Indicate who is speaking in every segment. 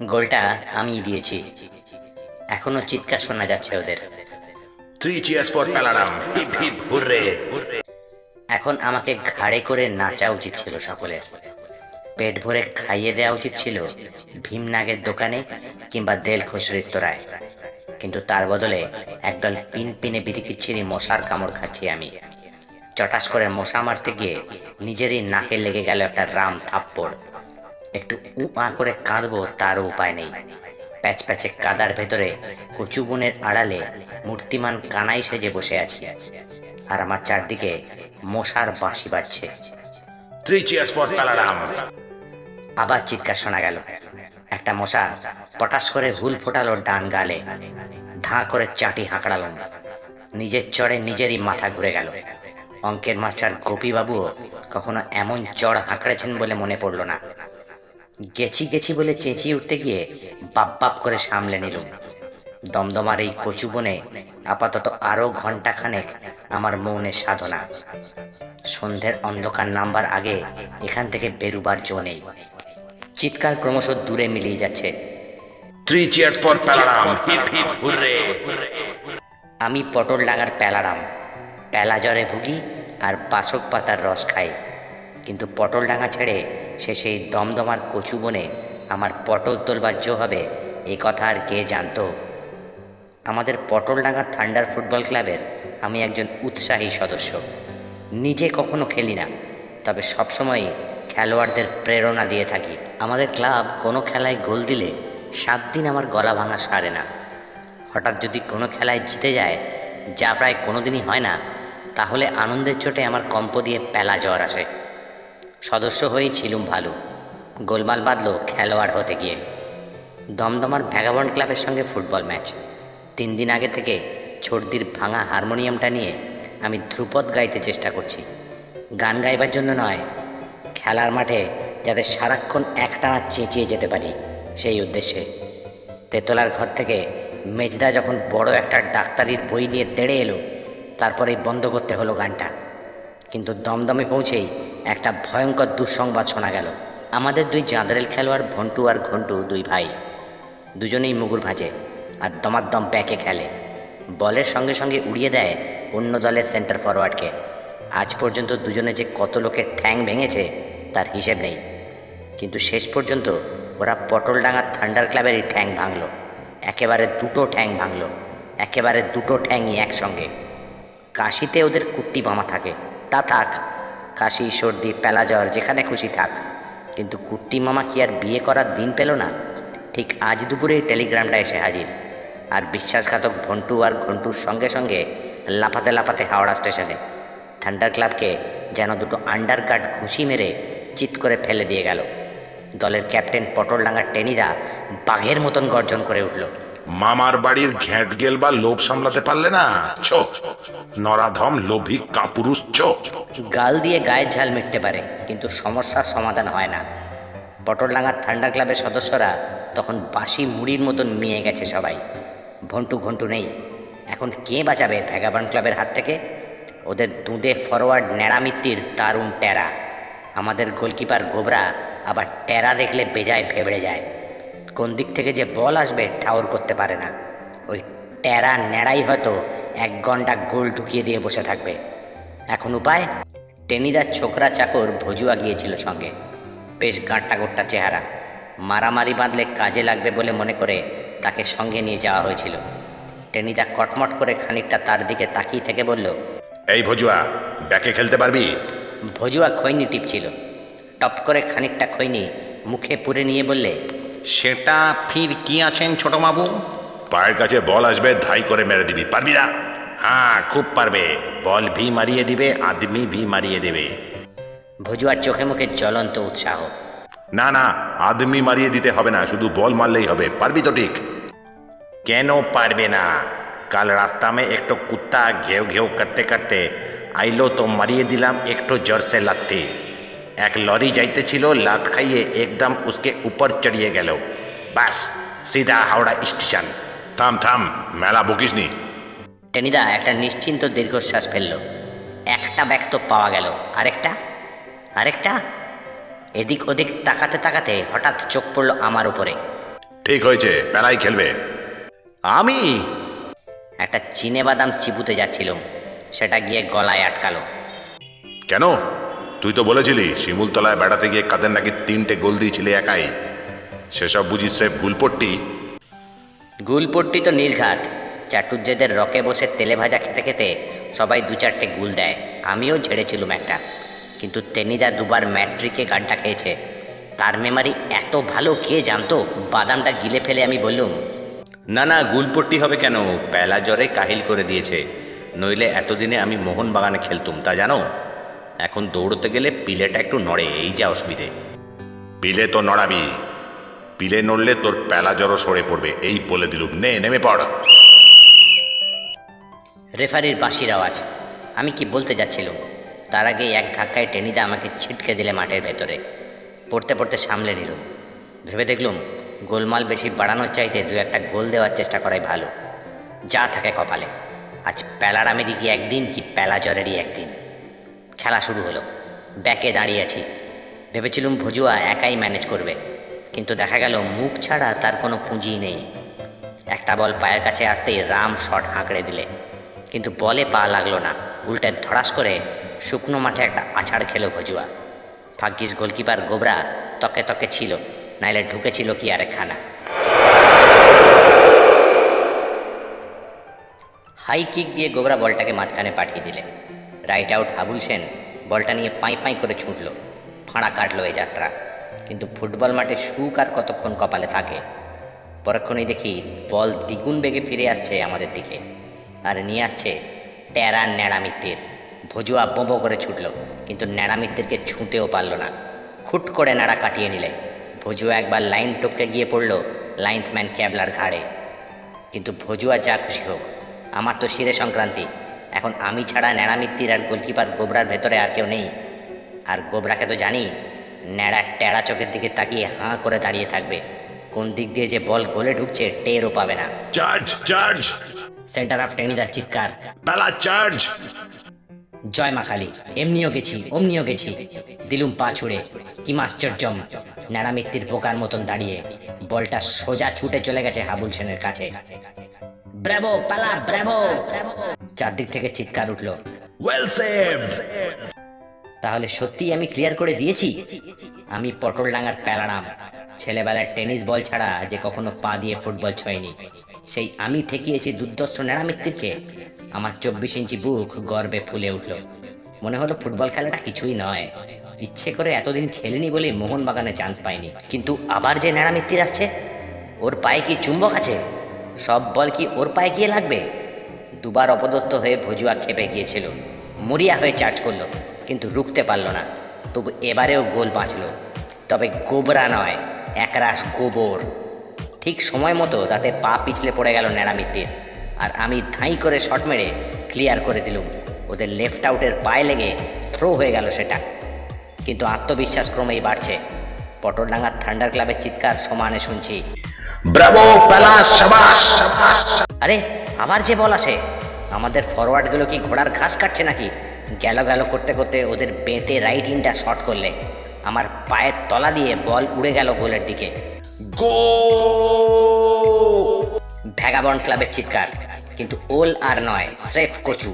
Speaker 1: গোলটা আমি দিয়েছি। এখনো চিৎকার শোনা যাচ্ছে ওদের।
Speaker 2: Three cheers for Palaram. Hip hip hooray.
Speaker 1: এখন আমাকে ঘাড়ে করে নাচা উচিত ছিল সকলের। পেট ভরে খাইয়ে দেওয়া উচিত ছিল ভীমনাগের দোকানে কিংবা দেলখোশ রেস্তোরাঁয়। কিন্তু তার বদলে একদল পিনপিনে বিরিকিচ্ছিরি মশার কামড় খাচ্ছি আমি। চটাস করে মশা মারতে গিয়ে নিজেরই নাকে লেগে গেল একটা রাম থাপ্পড়। একটু আ করে কাঁদবো তারও উপায় নেই। প্যাচ প্যাচে কাদার ভেতরে কচু বনের আড়ালে মূর্তিমান কানাই সেজে বসে আছি, আর আমার চারদিকে মশার বাঁশি বাজছে।
Speaker 2: Three cheers for Palaram.
Speaker 1: আবার চিৎকার শোনা গেল। একটা মশা পটাশ করে হুল ফোটালো ডান গালে। ধাঁ করে চাটি হাঁকড়ালাম। নিজের চড়ে নিজেরই মাথা ঘুরে গেল। অঙ্কের মাস্টার গোপীবাবুও কখনো এমন চড় হাঁকড়েছেন বলে মনে পড়ল না। গেছি গেছি বলে চেঁচিয়ে উঠতে গিয়ে বাপ বাপ করে সামলে নিলুম। দমদমার এই কচু বনে আপাতত আরো ঘন্টাখানেক আমার মৌনের সাধনা। সন্ধ্যের অন্ধকার নামবার আগে এখান থেকে বেরুবার জো নেই। চিৎকার ক্রমশ দূরে মিলিয়ে যাচ্ছে।
Speaker 2: Three cheers for Palaram. Hip hip hooray.
Speaker 1: আমি পটল ডাঙার প্যালারাম। প্যালা জ্বরে ভুগি আর বাসক পাতার রস খাই। কিন্তু পটল ডাঙা ছেড়ে সে সেই দমদমার কচু বনে আমার পটল তোলবার জো হবে, এ কথা আর কে জানতো? আমাদের পটলডাঙ্গা থান্ডার ফুটবল ক্লাবের আমি একজন উৎসাহী সদস্য। নিজে কখনো খেলি না, তবে সবসময়ই খেলোয়াড়দের প্রেরণা দিয়ে থাকি। আমাদের ক্লাব কোনো খেলায় গোল দিলে 7 দিন আমার গলা ভাঙা সারে না। হঠাৎ যদি কোনো খেলায় জিতে যায়, যা প্রায় কোনো দিনই হয় না, তাহলে আনন্দের চোটে আমার কম্প দিয়ে প্যালা জ্বর আসে। সদস্য হয়েই ছিলুম ভালো, গোলমাল বাঁধল খেলোয়াড় হতে গিয়ে। দমদমার ভ্যাগাবন্ড ক্লাবের সঙ্গে ফুটবল ম্যাচ। 3 দিন আগে থেকে ছর্দির ভাঙা হারমোনিয়ামটা নিয়ে আমি ধ্রুপদ গাইতে চেষ্টা করছি। গান গাইবার জন্য নয়, খেলার মাঠে যাতে সারাক্ষণ একটানা চেঁচিয়ে যেতে পারি, সেই উদ্দেশ্যে। তেতলার ঘর থেকে মেজদা যখন বড় একটা ডাক্তারির বই নিয়ে তেড়ে এলো, তারপরেই বন্ধ করতে হলো গানটা। কিন্তু দমদমে পৌঁছেই একটা ভয়ঙ্কর দুঃসংবাদ শোনা গেল। আমাদের 2 জাঁদরেল খেলোয়াড় ভন্টু আর ঘন্টু, 2 ভাই, দুজনেই মুগুর ভাঁজে আর দমাদ্দম ব্যাকে খেলে। বলের সঙ্গে সঙ্গে উড়িয়ে দেয় অন্য দলের সেন্টার ফরওয়ার্ডকে। আজ পর্যন্ত দুজনে যে কত লোকের ঠ্যাং ভেঙেছে তার হিসেব নেই, কিন্তু শেষ পর্যন্ত ওরা পটলডাঙ্গার থান্ডার ক্লাবেরই ঠ্যাং ভাঙল। একেবারে 2টো ঠ্যাং ভাঙল, একেবারে 2টো ঠ্যাংই একসঙ্গে। কাশিতে ওদের কুট্টি বামা থাকে, তা থাক, কাশি সর্দি প্যালা জ্বর যেখানে খুশি থাক, কিন্তু কুট্টি মামা কি আর বিয়ে করার দিন পেল না? ঠিক আজ দুপুরেই টেলিগ্রামটা এসে হাজির, আর বিশ্বাসঘাতক ভন্টু আর ঘন্টুর সঙ্গে সঙ্গে লাফাতে লাফাতে হাওড়া স্টেশনে। থান্ডার ক্লাবকে যেন 2টো আন্ডার কাট ঘুষি মেরে চিৎ করে ফেলে দিয়ে গেল। দলের ক্যাপ্টেন পটলডাঙ্গার টেনিদা বাঘের মতন গর্জন করে উঠল।
Speaker 2: মামার বাড়ির ঘ্যাঁট গেল বা লোভ সামলাতে পারলে না, ছো নরাধম লোভী কাপুরুষ ছো।
Speaker 1: গাল দিয়ে গায়ের ঝাল মিটতে পারে, কিন্তু সমস্যার সমাধান হয় না। পটলডাঙ্গার থান্ডার ক্লাবের সদস্যরা তখন বাসি মুড়ির মতন মিয়ে গেছে সবাই। ভন্টু ঘন্টু নেই, এখন কে বাঁচাবে ভ্যাগাবন্ড ক্লাবের হাত থেকে? ওদের দুঁদে ফরওয়ার্ড ন্যাড়ামিত্তির দারুণ টেরা। আমাদের গোলকিপার গোবরা আবার টেরা দেখলে বেজায় ফেবড়ে যায়। কোন দিক থেকে যে বল আসবে ঠাউর করতে পারে না। ওই টেরা ন্যাড়াই হয়তো 1 ঘন্টা গোল ঢুকিয়ে দিয়ে বসে থাকবে। এখন উপায়? টেনিদার ছোকরা চাকর ভজুয়া গিয়েছিল সঙ্গে। বেশ গাঁট্টা গোট্টা চেহারা, মারামারি বাঁধলে কাজে লাগবে বলে মনে করে তাকে সঙ্গে নিয়ে যাওয়া হয়েছিল। টেনিদা কটমট করে খানিকটা তার দিকে তাকিয়ে থেকে বলল,
Speaker 2: এই ভজুয়া, ব্যাকে খেলতে পারবি?
Speaker 1: ভজুয়া খৈনি টিপছিল। টপ করে খানিকটা খৈনি মুখে পুরে নিয়ে বললে,
Speaker 3: সেটা ফির কি আছেন ছোট বাবু?
Speaker 2: পায়ের কাছে বল আসবে, ধাই করে মেরে দিবি, পারবি না?
Speaker 3: হ্যাঁ, খুব পারবে। বল ভি মারিয়ে দিবে, আদমি ভি মারিয়ে দেবে।
Speaker 1: ভজুয়ার চোখে মুখে জ্বলন্ত উৎসাহ।
Speaker 2: না না, আদমি মারিয়ে দিতে হবে না, শুধু বল মারলেই হবে, পারবি তো? ঠিক।
Speaker 3: কেন পারবে না? কাল रास्ता में एक तो कुत्ता घेव घेव करते करते आइलो तो मारिए दिलाम एक तो जोर से लाथी। एक लॉरी जाइते छिलो, लात खाइए एकदम उसके ऊपर चढ़िए गेलो, बस सीधा हावड़ा स्टेशन।
Speaker 2: থাম থাম, মেলা বকিস নি।
Speaker 1: টেনিদা একটা নিশ্চিন্ত দীর্ঘশ্বাস ফেলল। একটা ব্যাগ তো পাওয়া গেল, আরেকটা আরেকটা। এদিক ওদিক তাকাতে তাকাতে হঠাৎ চোখ পড়ল আমার উপরে।
Speaker 2: ঠিক হয়েছে, পেলাই খেলবে।
Speaker 1: আমি একটা চিনে বাদাম চিবুতে যাচ্ছিলাম, সেটা গিয়ে গলায় আটকালো।
Speaker 2: কেন? তুই তো বলেছিলি শিমুলতলায় বেড়াতে গিয়ে কাদের নাকি 3টে গোল দিয়েছিলি একাই। সেসব বুঝি স্রেফ গুলপট্টি?
Speaker 1: গুলপট্টি তো নির্ঘাত। চাটুজ্যেদের রকে বসে তেলে ভাজা খেতে খেতে সবাই 2-4টে গুল দেয়, আমিও ঝেড়েছিলুম একটা। কিন্তু টেনিদা দুবার ম্যাট্রিকে গাড্ডা খেয়েছে, তার মেমারি এত ভালো কে জানতো। বাদামটা গিলে ফেলে আমি বললুম,
Speaker 4: না না, গুলপট্টি হবে কেন, পেলা জ্বরে কাহিল করে দিয়েছে। নইলে এতদিনে আমি মোহনবাগানে খেলতুম, তা জানো। এখন দৌড়তে গেলে পিলেটা একটু নড়ে, এই যা অসুবিধে।
Speaker 2: পিলে তো নড়াবি, পিলে নড়লে তোর পেলা জ্বরও সরে পড়বে, এই বলে দিলুম। নে, নেমে পড়।
Speaker 1: রেফারির বাঁশির আওয়াজ। আমি কি বলতে যাচ্ছিলাম, তার আগে এক ধাক্কায় টেনিদা আমাকে ছিটকে দিলে মাঠের ভেতরে। পড়তে পড়তে সামলে নিলুম। ভেবে দেখলুম গোলমাল বেশি বাড়ানোর চাইতে 2-1টা গোল দেওয়ার চেষ্টা করাই ভালো, যা থাকে কপালে। আজ প্যালারামেরই কি একদিন, কি পেলা জ্বরেরই একদিন। খেলা শুরু হলো। ব্যাকে দাঁড়িয়ে আছি। ভেবেছিলুম ভজুয়া একাই ম্যানেজ করবে, কিন্তু দেখা গেল মুখ ছাড়া তার কোনো পুঁজি নেই। একটা বল পায়ের কাছে আসতেই রাম শট হাঁকড়ে দিলে, কিন্তু বলে পা লাগলো না। উল্টে ধড়াস করে শুকনো মাঠে একটা আছাড় খেলো ভজুয়া। ভাগ্যিস গোলকিপার গোবরা তকে তকে ছিল, নাইলে ঢুকেছিল কি আরেকখানা। হাই কিক দিয়ে গোবরা বলটাকে মাঝখানে পাঠিয়ে দিলে। রাইট আউট হাবুল সেন বলটা নিয়ে পাই পাই করে ছুটল। ফাঁড়া কাটলো এই যাত্রা, কিন্তু ফুটবল মাঠে সুখ আর কতক্ষণ কপালে থাকে। পরক্ষণেই দেখি বল দ্বিগুণ বেগে ফিরে আসছে আমাদের দিকে, আর নিয়ে আসছে টেরা ন্যাড়ামিত্তির। ভজুয়া বোঁবো করে ছুটল, কিন্তু ন্যাড়ামিত্তিরকে ছুঁতেও পারল না। খুট করে ন্যাড়া কাটিয়ে নিলে। ভজুয়া একবার লাইন টপকে গিয়ে পড়ল লাইন্সম্যান ক্যাবলার ঘাড়ে। কিন্তু ভজুয়া যা খুশি হোক, আমার তো শিরে সংক্রান্তি। এখন আমি ছাড়া ন্যাড়ামিত্তির আর গোলকিপার গোবরার ভেতরে আর কেউ নেই। আর গোবরাকে তো জানি, ন্যাড়া টেরা চোখের দিকে তাকিয়ে হাঁ করে দাঁড়িয়ে থাকবে। কোন দিক দিয়ে যে বল গোলে ঢুকছে টেরও পাবে না।
Speaker 2: Charge, charge!
Speaker 1: সেন্টার অফ টেনিদার চিৎকার,
Speaker 2: পেলা চার্জ!
Speaker 1: জয় মা কালী! এমনিও গেছি, অমনিও গেছি। দিলুম পা ছুড়ে। কি মাশ্চর্যম! ন্যাড়ামিত্তির বোকার মতন দাঁড়িয়ে, বলটা সোজা ছুটে চলে গেছে হাবুল সেনের কাছে। ব্রাভো পালা, ব্রাভো! চারদিক থেকে চিৎকার উঠল,
Speaker 2: ওয়েল সেভড!
Speaker 1: তাহলে সত্যি আমি ক্লিয়ার করে দিয়েছি। আমি পটলডাঙ্গার প্যালারাম। ছেলেবেলার টেনিস বল ছাড়া যে কখনো পা দিয়ে ফুটবল ছোঁয়নি, সেই আমি ঠেকিয়েছি দুর্দর্শ ন্যাড়ামিত্তিরকে। আমার 24 ইঞ্চি বুক গর্বে ফুলে উঠল। মনে হলো ফুটবল খেলাটা কিছুই নয়। ইচ্ছে করে এতদিন খেলিনি বলে মোহনবাগানে চান্স পাইনি। কিন্তু আবার যে ন্যাড়ামিত্তির আসছে, ওর পায়ে কি চুম্বক আছে? সব বল কি ওর পায়ে গিয়ে লাগবে? দুবার অপদস্থ হয়ে ভজুয়া খেপে গিয়েছিল, মরিয়া হয়ে চার্জ করলো, কিন্তু রুখতে পারল না। তবু এবারেও গোল বাঁচল। তবে গোবরা নয়, একরাশ গোবর। ঠিক সময় মতো তাতে পা পিছলে পড়ে গেল ন্যাড়ামিত্তির, আর আমি ধাঁই করে শট মেরে ক্লিয়ার করে দিলুম। ওদের লেফট আউটের পায়ে লেগে থ্রো হয়ে গেল সেটা। কিন্তু আত্মবিশ্বাস ক্রমেই বাড়ছে। পটলডাঙ্গার থান্ডার ক্লাবের চিৎকার সমানে শুনছি,
Speaker 2: ব্রাভো পেলা, শাবাশ!
Speaker 1: আরে আবার যে বল আসে! আমাদের ফরওয়ার্ডগুলো কি ঘোড়ার ঘাস কাটছে নাকি? গেল গেল করতে করতে ওদের বেঁটে রাইট ইনটা শট করলে আমার পায়ের তলা দিয়ে বল উড়ে গেল গোলের দিকে। ভ্যাগাবন্ড ক্লাবের চিৎকার, কিন্তু ওল আর নয়, স্রেফ কচু।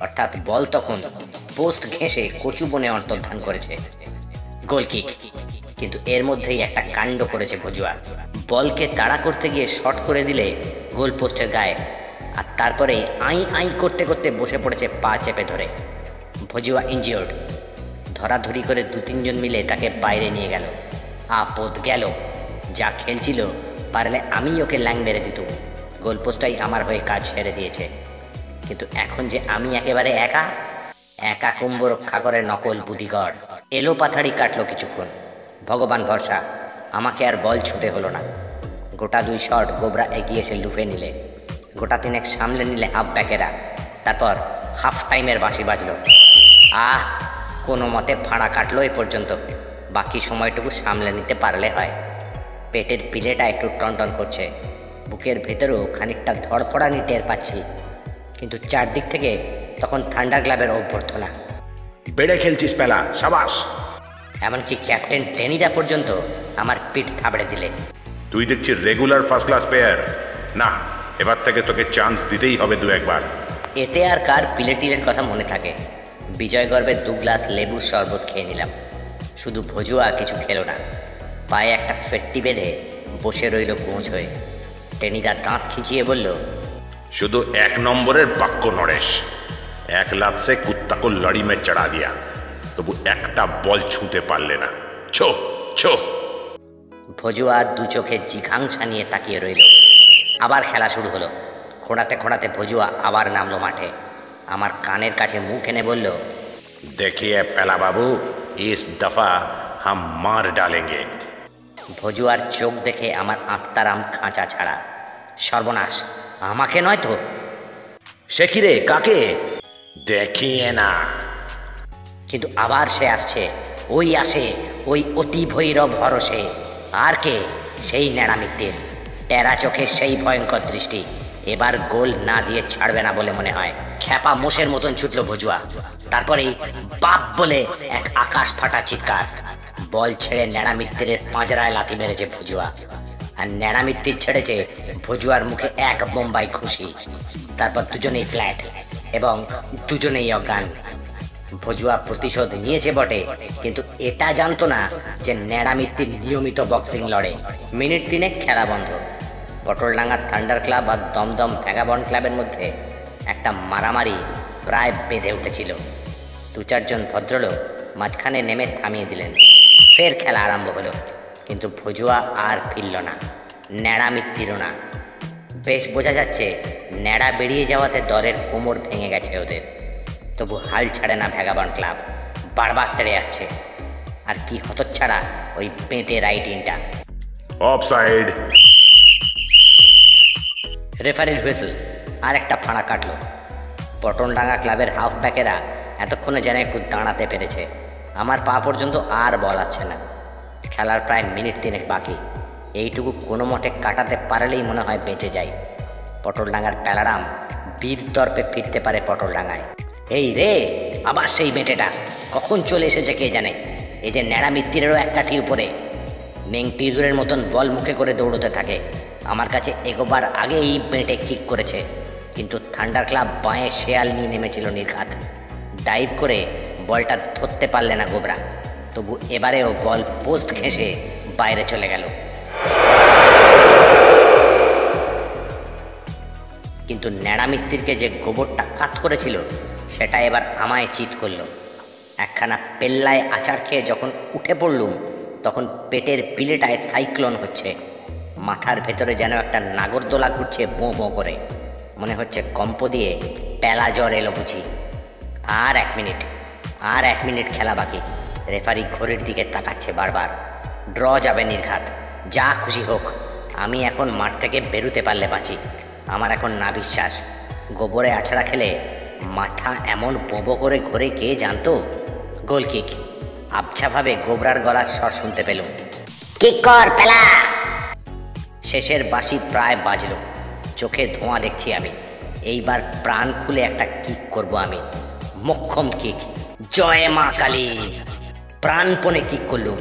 Speaker 1: অর্থাৎ বল তখন পোস্ট ঘেঁষে কচু বনে অন্তর্ধান করেছে। গোল কিক, কিন্তু এর মধ্যেই একটা কাণ্ড করেছে ভজুয়া। বলকে তাড়া করতে গিয়ে শট করে দিলে গোল পোস্টের গায়ে, আর তারপরেই আই আই করতে করতে বসে পড়েছে পা চেপে ধরে। ভজুয়া ইনজিওর্ড। ধরাধরি করে 2-3 জন মিলে তাকে বাইরে নিয়ে গেল। আপদ গেল। যা খেলছিল, পারলে আমি ওকে ল্যাং মেরে দিতুম। গোলপোস্টটাই আমার হয়ে কাজ সেরে দিয়েছে। কিন্তু এখন যে আমি একেবারে একা একা কুম্ভ রক্ষা করে নকল বুদ্ধিগড়। এলো পাথাড়ি কাটলো কিছুক্ষণ। ভগবান ভরসা, আমাকে আর বল ছুটে হলো না। গোটা 2 শট গোবরা এগিয়েছে লুফে নিলে। গোটা 3 সামলে নিলে হাফ ব্যাকেরা। তারপর হাফ টাইমের বাঁশি বাজলো। কোনো মতে ফাঁড়া কাটলো এ পর্যন্ত। বাকি সময়টুকু সামলে নিতে পারলে হয়। পেটের পিলেটা একটু টনটন করছে, বুকের ভেতরেও খানিকটা ধড়ফড়ানি টের পাচ্ছি। কিন্তু চারদিক থেকে তখন থান্ডার ক্লাবের অভ্যর্থনা,
Speaker 2: বেড়ে খেলছিস পেলা, শাবাশ!
Speaker 1: এমনকি ক্যাপ্টেন টেনিদা পর্যন্ত আমার পিঠ থাবড়ে দিলে।
Speaker 2: তুই দেখছি রেগুলার ফার্স্ট ক্লাস প্লেয়ার। না, এবার থেকে তোকে চান্স দিতেই হবে দু একবার।
Speaker 1: এতে আর কার পিলেটিলের কথা মনে থাকে। বিজয় গর্বে 2 গ্লাস লেবুর শরবত খেয়ে নিলাম। শুধু ভজুয়া কিছু খেলো না, পায়ে একটা ফেট্টি বেঁধে বসে রইল গোঁজ হয়ে। টেনিদা দাঁত খিঁচিয়ে বলল,
Speaker 2: শুধু 1 নম্বরের বাক্য নরেশ। 1 लात से कुत्ता को लड़ी में चढ़ा दिया, তবু একটা বল ছুঁতে পারলে না। ছো ছো।
Speaker 1: ভজুয়া 2 চোখে জিঘাং ছানিয়ে তাকিয়ে রইল। আবার খেলা শুরু হলো। খোঁড়াতে খোঁড়াতে ভজুয়া আবার নামলো মাঠে। আমার কানের কাছে মুখ এনে বলল,
Speaker 3: देखिए पेला बाबू, इस दफा हम मार डालेंगे।
Speaker 1: ভজুয়ার চোখ দেখে আমার আত্মারাম খাঁচা ছাড়া। সর্বনাশ, আমাকে নয় তো?
Speaker 4: সে কি রে, কাকে?
Speaker 3: देखिए ना।
Speaker 1: কিন্তু আবার সে আসছে। ওই আসে, ওই অতি ভৈরব হরসে। আর কে? সেই ন্যাড়ামিত্তির টেরা চোখের সেই ভয়ঙ্কর দৃষ্টি। এবার গোল না দিয়ে ছাড়বে না বলে মনে হয়। খ্যাপা মোষের মতন ছুটল ভজুয়া। তারপরেই বাপ বলে এক আকাশ ফাটা চিৎকার। বল ছেড়ে ন্যাড়ামিত্তির পাঁজরায় লাথি মেরেছে ভজুয়া। আর ন্যাড়ামিত্তির ছেড়েছে ভজুয়ার মুখে এক বোম্বাই খুশি। তারপর দুজনেই ফ্ল্যাট এবং দুজনেই অজ্ঞান। ভজুয়া প্রতিশোধ নিয়েছে বটে, কিন্তু এটা জানতো না যে ন্যাড়ামিত্তির নিয়মিত বক্সিং লড়ে। মিনিট 3 খেলা বন্ধ। পটলডাঙ্গা থান্ডার ক্লাব আর দমদম ভ্যাগাবন্ড ক্লাবের মধ্যে একটা মারামারি প্রায় বেঁধে উঠেছিল। 2-4 জন ভদ্রলোক মাঝখানে নেমে থামিয়ে দিলেন। ফের খেলা আরম্ভ হলো, কিন্তু ভজুয়া আর ফিরল না, ন্যাড়ামিত্তিরও না। বেশ বোঝা যাচ্ছে ন্যাড়া বেরিয়ে যাওয়াতে দলের কোমর ভেঙে গেছে ওদের। তবু হাল ছাড়ে না ভ্যাগাবন্ড ক্লাব, বারবার তেড়ে যাচ্ছে। আর কি হতচ্ছাড়া ওই পেটে রাইটিংটা।
Speaker 2: অফসাইড।
Speaker 1: রেফারির হুইসেল। আর একটা ফাঁড়া কাটলো। পটনডাঙ্গা ক্লাবের হাফ ব্যাকেরা এতক্ষণে যেন একটু দাঁড়াতে পেরেছে। আমার পা পর্যন্ত আর বল আসছে না। খেলার প্রায় মিনিট 3 বাকি। এইটুকু কোনো মতে কাটাতে পারলেই মনে হয় বেঁচে যায়। পটলডাঙ্গার প্যালারাম বীর দর্পে ফিরতে পারে পটলডাঙ্গায়। এই রে, আবার সেই বেটেটা কখন চলে এসেছে কে জানে। এই যে ন্যাড়ামিত্তিরেরও এক কাঠি উপরে। নেংটি ইঁদুরের মতন বল মুখে করে দৌড়তে থাকে। আমার কাছে এগোবার আগেই বেঁটে কিক করেছে, কিন্তু থান্ডার ক্লাব বাঁয়ে শেয়াল নিয়ে নেমেছিল নির্ঘাত। ডাইভ করে বলটা ধরতে পারলে না গোবরা। তবু এবারেও বল পোস্ট ঘেঁষে বাইরে চলে গেল। কিন্তু ন্যাড়ামিত্তিরকে যে গোবরটা কাত করেছিল সেটা এবার আমায় চিৎ করলো। একখানা পেল্লায় আচার খেয়ে যখন উঠে পড়লুম, তখন পেটের পিলেটায় সাইক্লোন হচ্ছে। মাথার ভেতরে যেন একটা নাগরদোলা ঘুরছে বোঁ বোঁ করে। মনে হচ্ছে কম্প দিয়ে পেলা জ্বর এলো বুঝি। আর 1 মিনিট খেলা বাকি। রেফারি ঘড়ির দিকে তাকাচ্ছে বারবার। ড্র যাবে নির্ঘাত, যা খুশি হোক। আমি এখন মাঠ থেকে বেরোতে পারলে বাঁচি। আমার এখন না বিশ্বাস। গোবরে আছড়া খেলে মাথা এমন বোবো করে ঘোরে কে জানতো। গোল কিক। আবছাভাবে গোবরার গলার স্বর শুনতে পেল, কিক কর পেলা। শেষের বাঁশি প্রায় বাজলো। চোখে ধোঁয়া দেখছি আমি। এইবার প্রাণ খুলে একটা কিক করব আমি। মক্ষম কিক। জয় মা কালী। প্রাণপণে কিক করলুম।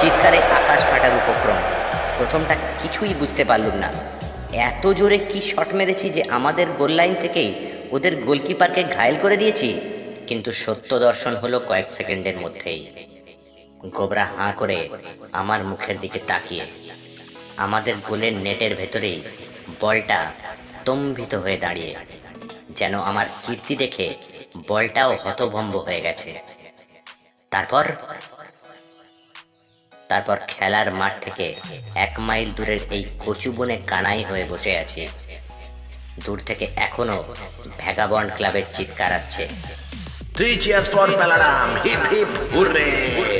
Speaker 1: চিৎকারে আকাশ ফাটার উপক্রম। প্রথমটা কিছুই বুঝতে পারলুম না। এত জোরে কি শট মেরেছি যে আমাদের গোল লাইন থেকেই ওদের গোলকিপারকে ঘায়েল করে দিয়েছি। কিন্তু সত্য দর্শন হলো কয়েক সেকেন্ডের মধ্যেই। গোবরা হাঁ করে আমার মুখের দিকে তাকিয়ে। আমাদের গোলের নেটের ভেতরেই বলটা স্তম্ভিত হয়ে দাঁড়িয়ে, যেন আমার কীর্তি দেখে বলটাও হতভম্ব হয়ে গেছে। তারপর খেলার মাঠ থেকে 1 মাইল দূরের এই কচু বনে কানাই হয়ে বসে আছি। দূর থেকে এখনো ভ্যাগাবন্ড ক্লাবের চিৎকার আসছে,
Speaker 3: 3 cheers for Palaram, hip hip hooray!